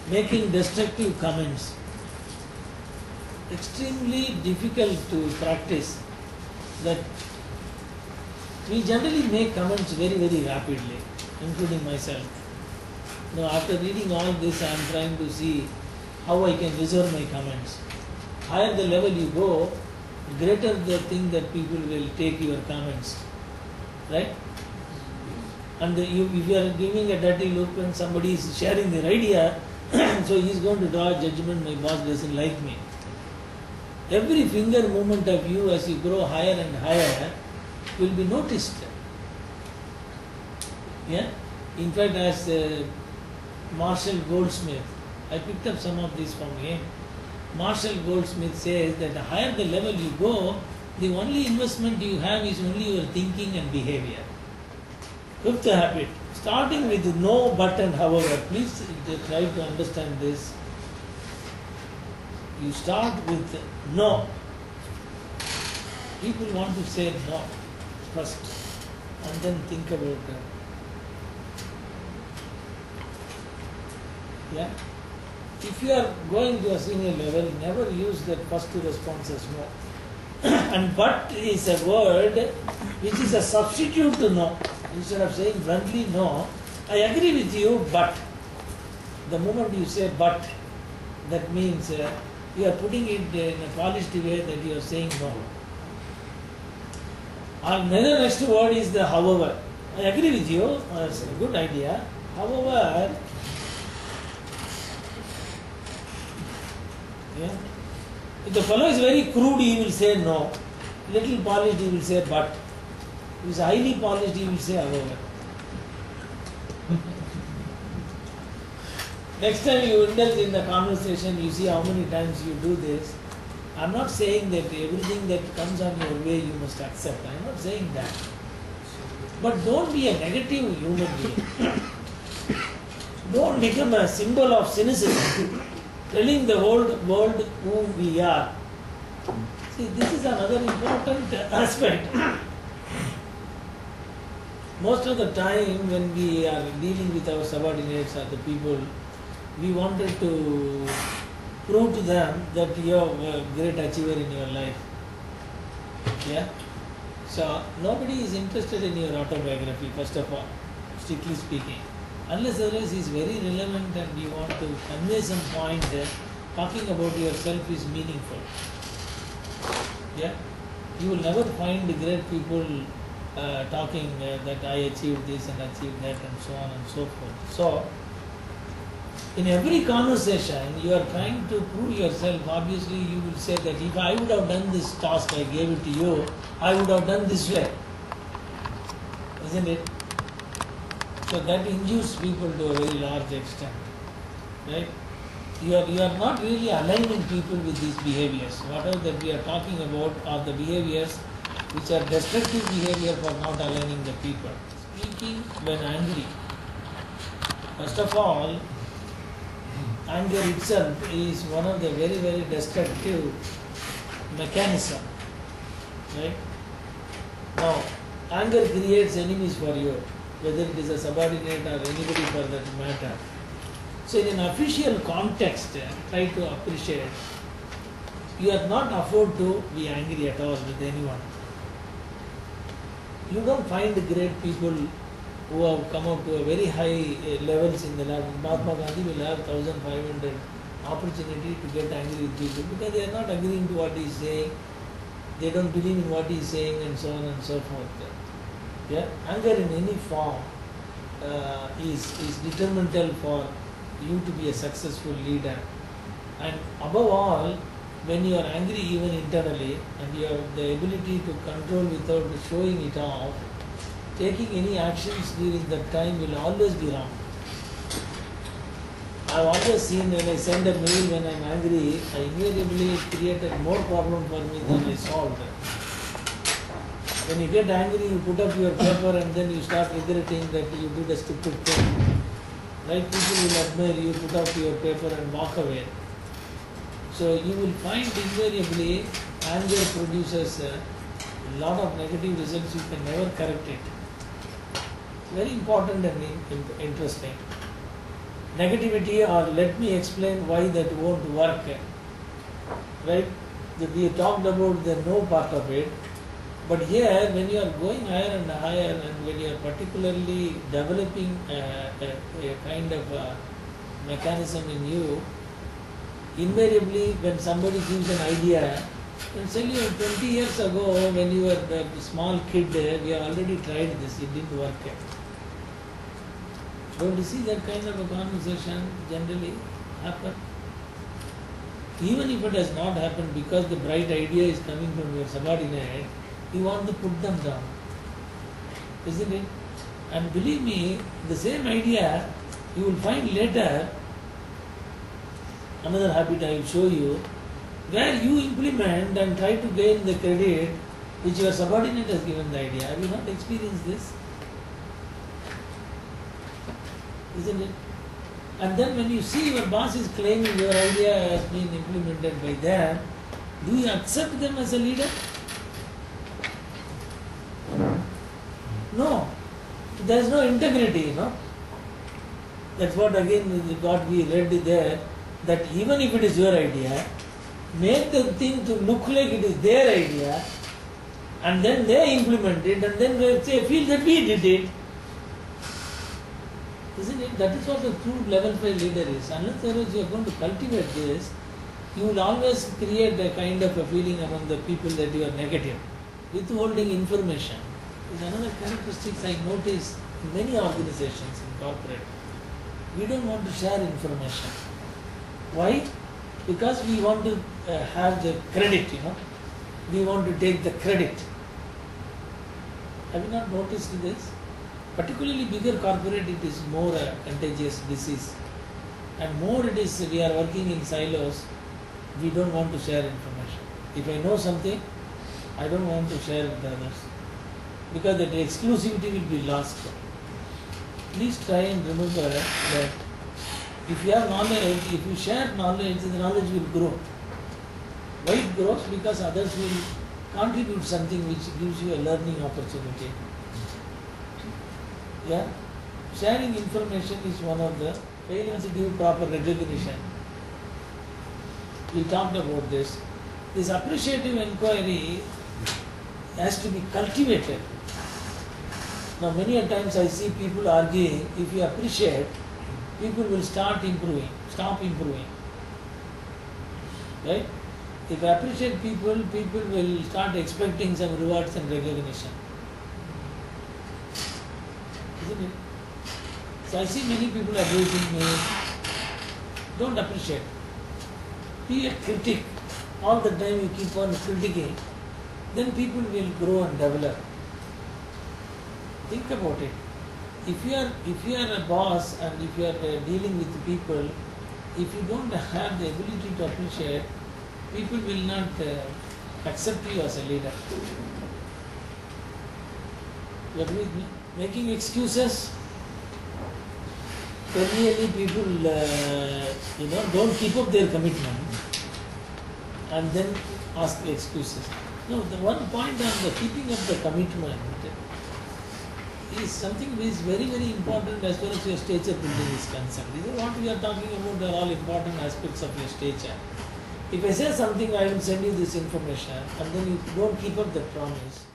making destructive comments. Extremely difficult to practice. That we generally make comments very, very rapidly, including myself. Now, after reading all this, I am trying to see how I can reserve my comments. Higher the level you go, greater the thing that people will take your comments. Right? And if you are giving a dirty look when somebody is sharing their idea, so he is going to draw a judgment, my boss doesn't like me. Every finger movement of you as you grow higher and higher will be noticed. Yeah? In fact, as Marshall Goldsmith, I picked up some of these from him. Marshall Goldsmith says that the higher the level you go, the only investment you have is only your thinking and behavior. Fifth habit, starting with no but and however. Please try to understand this. You start with no. People want to say no first and then think about it. Yeah? If you are going to a senior level, never use that first response as no. And but is a word which is a substitute to no. Instead of saying bluntly no, I agree with you, but. The moment you say but, that means you are putting it in a polished way that you are saying no. Another next word is the however. I agree with you, it's a good idea. However, yeah, if the fellow is very crude, he will say no. Little polished, he will say but. If he is highly polished, he will say however. Next time you indulge in the conversation, you see how many times you do this. I am not saying that everything that comes on your way you must accept. I am not saying that. But don't be a negative human being. Don't become a symbol of cynicism, telling the whole world who we are. See, this is another important aspect. Most of the time when we are dealing with our subordinates or the people, we wanted to prove to them that you are a great achiever in your life. Yeah? So, nobody is interested in your autobiography, first of all, strictly speaking. Unless otherwise is very relevant and you want to convey some point, talking about yourself is meaningful. Yeah? You will never find great people talking that I achieved this and achieved that and so on and so forth. So, in every conversation, you are trying to prove yourself. Obviously, you will say that if I would have done this task, I gave it to you, I would have done this way. Isn't it? So that induces people to a very large extent. Right? You are not really aligning people with these behaviors. Whatever that we are talking about are the behaviors which are destructive behavior for not aligning the people. Speaking when angry. First of all, anger itself is one of the very, very destructive mechanism. Right? Now, anger creates enemies for you, whether it is a subordinate or anybody for that matter. So in an official context, try to appreciate, you are not afford to be angry at all with anyone. You don't find great people who have come up to a very high levels in the life. Mahatma Gandhi will have 1,500 opportunity to get angry with people because they are not agreeing to what he is saying, they don't believe in what he is saying and so on and so forth. Yeah? Anger in any form is detrimental for you to be a successful leader. And above all, when you are angry even internally and you have the ability to control without showing it off, taking any actions during that time will always be wrong. I have always seen when I send a mail when I am angry, I invariably created more problem for me than I solved. When you get angry, you put up your paper and then you start regretting that you did a stupid thing. Right? People will admire you, put up your paper and walk away. So you will find invariably anger produces a lot of negative results, you can never correct it. Very important and interesting. negativity, or let me explain why that won't work. Right? We talked about the no part of it. But here, when you are going higher and higher, and when you are particularly developing a kind of mechanism in you, invariably when somebody gives an idea, and tell you 20 years ago when you were a small kid, we have already tried this, it didn't work. Don't you see that kind of a conversation generally happen? Even if it has not happened because the bright idea is coming from your subordinate, you want to put them down, isn't it? And believe me, the same idea you will find later, another habit I will show you, where you implement and try to gain the credit which your subordinate has given the idea. Have you not experienced this? Isn't it? And then when you see your boss is claiming your idea has been implemented by them, do you accept them as a leader? No. There is no integrity, you know. That's what again what we read there, that even if it is your idea, make the thing to look like it is their idea, and then they implement it, and then they say, feel that we did it. Isn't it? That is what a true level 5 leader is. Unless you are going to cultivate this, you will always create a kind of a feeling among the people that you are negative. Withholding information is another characteristic I notice in many organizations in corporate. We don't want to share information. Why? Because we want to have the credit, you know. We want to take the credit. Have you not noticed this? Particularly bigger corporate, it is more a contagious disease. And more it is, we are working in silos, we don't want to share information. If I know something, I don't want to share with others. Because that exclusivity will be lost. Please try and remember that if you have knowledge, if you share knowledge, the knowledge will grow. Why it grows? Because others will contribute something which gives you a learning opportunity. Yeah? Sharing information is one of the failures to give proper recognition. We talked about this. This appreciative inquiry has to be cultivated. Now many a times I see people arguing, if you appreciate, people will stop improving. Right? If I appreciate people, people will start expecting some rewards and recognition. Isn't it? So I see many people abusing me. Don't appreciate. Be a critic. All the time you keep on critiquing, then people will grow and develop. Think about it. If you are a boss and if you are dealing with people, if you don't have the ability to appreciate, people will not accept you as a leader. You agree with me? Making excuses. Really people don't keep up their commitment and then ask excuses. No, the one point on the keeping up the commitment is something which is very, very important as far as your stature building is concerned. These are what we are talking about, they are all important aspects of your stature. If I say something, I will send you this information, and then you don't keep up that promise,